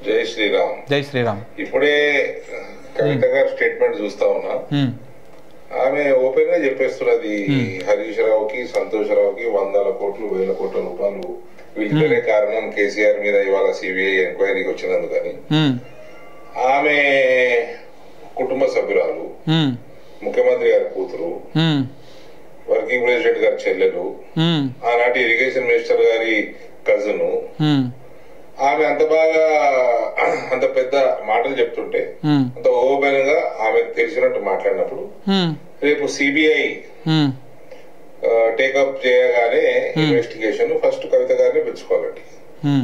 జై శ్రీరామ్. జై శ్రీరామ్. ఇప్పుడే కవిత గారి స్టేట్మెంట్ చూస్తా ఉన్నా. ఆమె ఓపెన్ గా చెప్పేస్తున్నది హరీష్ రావుకి సంతోష్ రావుకి 100 కోట్లు 1000 కోట్ల రూపాయలు వీళ్ళే కారణం కేసీఆర్ మీద ఇవాళ సిబిఐ ఎంక్వైరీకి వచ్చినందుకని. ఆమె కుటుంబ సభ్యురాలు, ముఖ్యమంత్రి గారి కూతురు, వర్కింగ్ ప్రెసిడెంట్ గారి చెల్లెలు, ఆనాటి ఇరిగేషన్ మినిస్టర్ గారి కజను, ఆమె అంత బాగా అంత పెద్ద మాటలు చెప్తుంటే అంత ఓపెన్ గా ఆమె తెలిసినట్టు మాట్లాడినప్పుడు రేపు సిబిఐ టేకప్ చేయగానే ఇన్వెస్టిగేషన్ ఫస్ట్ కవిత గారిని పిలుచుకోవాలండి.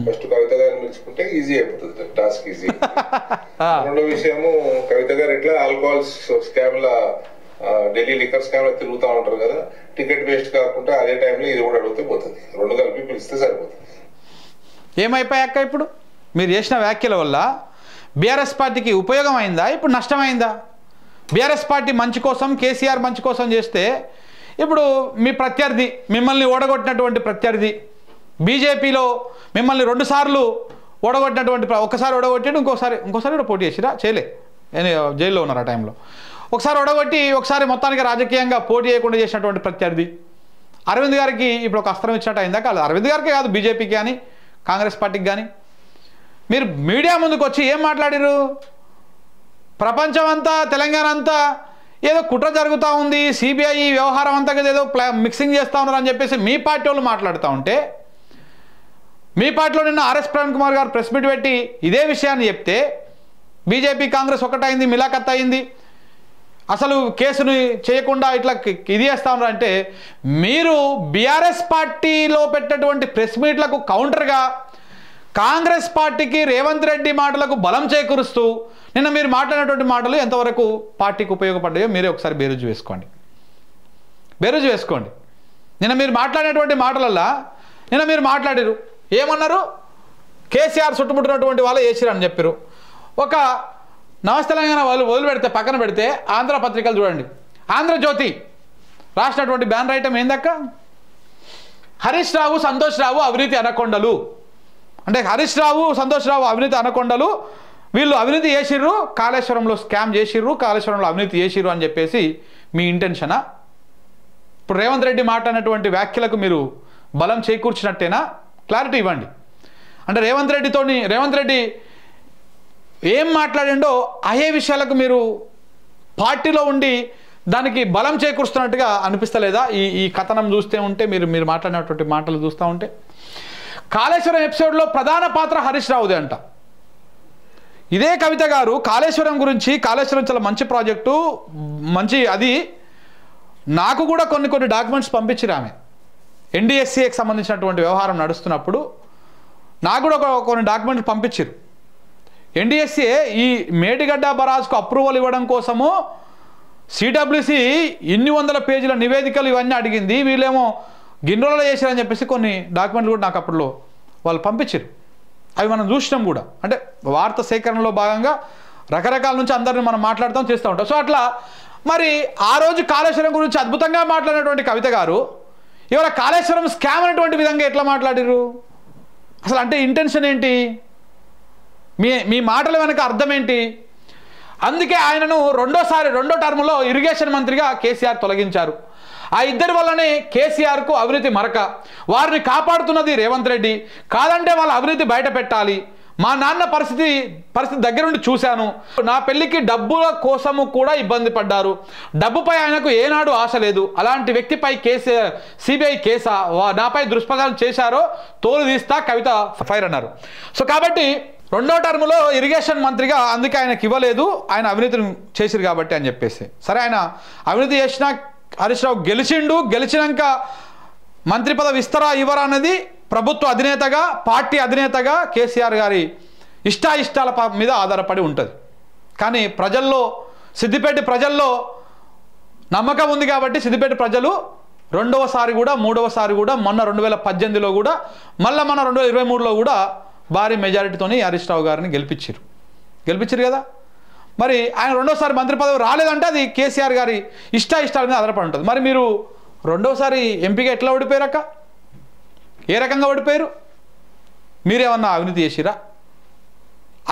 ఫస్ట్ కవిత గారిని పిలుచుకుంటే ఈజీ అయిపోతుంది, టాస్క్ ఈజీ. రెండో విషయము, కవిత గారు ఎట్లా ఆల్కహాల్ స్కామ్ లా ఢిల్లీ లిక్కర్ స్కామ్ లో తిరుగుతూ ఉంటారు కదా, టికెట్ వేస్ట్ కాకుండా అదే టైంలో ఇది కూడా అడిగితే పోతుంది. రెండు కలిపి పిలిస్తే సరిపోతుంది. ఏమైపోయాక ఇప్పుడు మీరు చేసిన వ్యాఖ్యల వల్ల బీఆర్ఎస్ పార్టీకి ఉపయోగం అయిందా, ఇప్పుడు నష్టమైందా? బీఆర్ఎస్ పార్టీ మంచి కోసం, కేసీఆర్ మంచి కోసం చేస్తే ఇప్పుడు మీ ప్రత్యర్థి, మిమ్మల్ని ఓడగొట్టినటువంటి ప్రత్యర్థి, బీజేపీలో మిమ్మల్ని 2 సార్లు ఓడగొట్టినటువంటి, ఒకసారి ఓడగొట్టాడు, ఇంకోసారి కూడా పోటీ చేసిరా, చేయలే, జైల్లో ఉన్నారు ఆ టైంలో. ఒకసారి ఓడగొట్టి ఒకసారి మొత్తానికి రాజకీయంగా పోటీ చేయకుండా చేసినటువంటి ప్రత్యర్థి అరవింద్ గారికి ఇప్పుడు ఒక అస్త్రం ఇచ్చినట్టు అయిందా కాదు? అరవింద్ గారికి కాదు, బీజేపీకి కానీ కాంగ్రెస్ పార్టీకి కానీ. మీరు మీడియా ముందుకు వచ్చి ఏం మాట్లాడారు? ప్రపంచం అంతా, తెలంగాణ అంతా ఏదో కుట్ర జరుగుతూ ఉంది, సిబిఐ వ్యవహారం అంతా ఏదో మిక్సింగ్ చేస్తూ ఉన్నారు అని చెప్పేసి మీ పార్టీ వాళ్ళు మాట్లాడుతూ ఉంటే, మీ పార్టీలో నిన్న ఆర్ఎస్ ప్రవీణ్ కుమార్ గారు ప్రెస్ మీట్ పెట్టి ఇదే విషయాన్ని చెప్తే బీజేపీ కాంగ్రెస్ ఒకటైంది, మిలాఖత్ అయింది, అసలు కేసుని చేయకుండా ఇట్లా ఇది చేస్తా ఉన్నారు అంటే, మీరు బీఆర్ఎస్ పార్టీలో పెట్టినటువంటి ప్రెస్ మీట్లకు కౌంటర్గా కాంగ్రెస్ పార్టీకి రేవంత్ రెడ్డి మాటలకు బలం చేకూరుస్తూ నిన్న మీరు మాట్లాడినటువంటి మాటలు ఎంతవరకు పార్టీకి ఉపయోగపడ్డాయో మీరే ఒకసారి బేరుజు వేసుకోండి. నిన్న మీరు మాట్లాడినటువంటి మాటలల్లా నిన్న మీరు మాట్లాడారు, ఏమన్నారు? కేసీఆర్ చుట్టుముట్టినటువంటి వాళ్ళు వేసిరని చెప్పారు. ఒక నమస్తే తెలంగాణ వాళ్ళు వదిలిపెడితే, పక్కన పెడితే ఆంధ్ర పత్రికలు చూడండి. ఆంధ్రజ్యోతి రాసినటువంటి బ్యానర్ ఐటమ్ ఏందక్క? హరీష్ రావు సంతోష్ రావు అవినీతి అనకొండలు. అంటే హరీష్ రావు సంతోష్ రావు అవినీతి అనకొండలు, వీళ్ళు అవినీతి చేసిర్రు, కాళేశ్వరంలో స్కామ్ చేసిర్రు, కాళేశ్వరంలో అవినీతి చేసిర్రు అని చెప్పేసి మీ ఇంటెన్షనా? ఇప్పుడు రేవంత్ రెడ్డి మాట్లాడినటువంటి వ్యాఖ్యలకు మీరు బలం చేకూర్చినట్టేనా? క్లారిటీ ఇవ్వండి. అంటే రేవంత్ రెడ్డి ఏం మాట్లాడిండో అదే విషయాలకు మీరు పార్టీలో ఉండి దానికి బలం చేకూరుస్తున్నట్టుగా అనిపిస్తలేదా ఈ కథనం చూస్తే ఉంటే, మీరు మాట్లాడినటువంటి మాటలు చూస్తూ ఉంటే? కాళేశ్వరం ఎపిసోడ్లో ప్రధాన పాత్ర హరీష్ రావుదే అంట. ఇదే కవిత గారు కాళేశ్వరం గురించి, కాళేశ్వరం చాలా మంచి ప్రాజెక్టు, మంచి అది, నాకు కూడా కొన్ని డాక్యుమెంట్స్ పంపించారు ఆమె. ఎన్డీఎస్సీకి సంబంధించినటువంటి వ్యవహారం నడుస్తున్నప్పుడు నాకు కూడా కొన్ని డాక్యుమెంట్లు పంపించారు. ఎన్డీఎస్సీ ఈ మేడిగడ్డ బరాజ్కు అప్రూవల్ ఇవ్వడం కోసము సిడబ్ల్యూసి ఇన్ని 100 పేజీల నివేదికలు ఇవన్నీ అడిగింది, వీళ్ళేమో గిన్నెలలో చేశారని చెప్పేసి కొన్ని డాక్యుమెంట్లు కూడా నాకు అప్పట్లో వాళ్ళు పంపించారు. అవి మనం చూసినాం కూడా. అంటే వార్త సేకరణలో భాగంగా రకరకాల నుంచి అందరిని మనం మాట్లాడుతూ చేస్తూ ఉంటాం. సో అట్లా మరి ఆ రోజు కాళేశ్వరం గురించి అద్భుతంగా మాట్లాడినటువంటి కవిత గారు ఇవాళ కాళేశ్వరం స్కామ్ అనేటువంటి విధంగా ఎట్లా మాట్లాడారు? అసలు అంటే ఇంటెన్షన్ ఏంటి? మీ మాటల వెనక అర్థం ఏంటి? అందుకే ఆయనను రెండో టర్మ్లో ఇరిగేషన్ మంత్రిగా కేసీఆర్ తొలగించారు. ఆ ఇద్దరి వల్లనే కేసీఆర్కు అవినీతి మరక. వారిని కాపాడుతున్నది రేవంత్ రెడ్డి. కాదంటే వాళ్ళ అవినీతి బయట పెట్టాలి. మా నాన్న పరిస్థితి దగ్గరుండి చూశాను. నా పెళ్లికి డబ్బుల కోసము కూడా ఇబ్బంది పడ్డారు. డబ్బుపై ఆయనకు ఏనాడు ఆశ లేదు. అలాంటి వ్యక్తిపై సిబిఐ కేసా నాపై దుష్ప్రచారం చేశారో తోలు తీస్తా, కవిత ఫైర్ అన్నారు. సో కాబట్టి రెండో టర్ములో ఇరిగేషన్ మంత్రిగా అందుకే ఆయనకి ఇవ్వలేదు, ఆయన అవినీతిని చేసిరు కాబట్టి అని చెప్పేసి. సరే, ఆయన అవినీతి చేసిన హరీష్ రావు గెలిచినాక మంత్రి పదవి ఇస్తారా ఇవ్వరా అనేది ప్రభుత్వ అధినేతగా, పార్టీ అధినేతగా కేసీఆర్ గారి ఇష్టాయిష్టాల మీద ఆధారపడి ఉంటుంది. కానీ సిద్దిపేట ప్రజల్లో నమ్మకం ఉంది కాబట్టి సిద్దిపేట ప్రజలు రెండవసారి కూడా, మూడవసారి కూడా, మొన్న 2018లో కూడా, మళ్ళీ మన 2023లో కూడా భారీ మెజారిటీతోని హరీష్ రావు గారిని గెలిపించారు కదా. మరి ఆయన రెండోసారి మంత్రి పదవి రాలేదంటే అది కేసీఆర్ గారి ఇష్టాయిష్టాల మీద ఆధారపడి ఉంటుంది. మరి మీరు రెండోసారి ఎంపీగా ఎట్లా ఓడిపోయారక్క? ఏ రకంగా ఓడిపోయారు? మీరేమన్నా అవినీతి చేసిరా?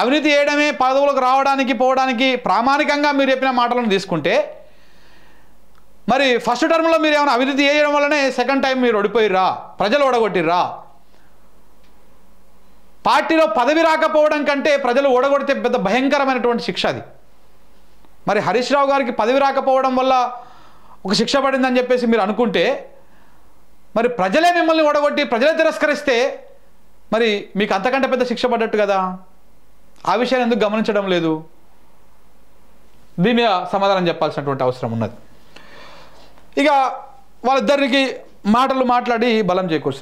అవినీతి చేయడమే పదవులకు రావడానికి పోవడానికి ప్రామాణికంగా మీరు చెప్పిన మాటలను తీసుకుంటే, మరి ఫస్ట్ టర్మ్లో మీరు ఏమైనా అవినీతి చేయడం వల్లనే సెకండ్ టైం మీరు ఓడిపోయిర్రా? ప్రజలు ఓడగొట్టిర్రా? పార్టీలో పదవి రాకపోవడం కంటే ప్రజలు ఓడగొడితే పెద్ద భయంకరమైనటువంటి శిక్ష అది. మరి హరీష్ రావు గారికి పదవి రాకపోవడం వల్ల ఒక శిక్ష పడిందని చెప్పేసి మీరు అనుకుంటే, మరి ప్రజలే మిమ్మల్ని ఓడగొట్టి ప్రజలే తిరస్కరిస్తే మరి మీకు అంతకంటే పెద్ద శిక్ష పడ్డట్టు కదా. ఆ విషయాన్ని ఎందుకు గమనించడం లేదు? దీని మీద సమాధానం చెప్పాల్సినటువంటి అవసరం ఉన్నది. ఇక వాళ్ళిద్దరికి మాటలు మాట్లాడి బలం చేకూర్చారు.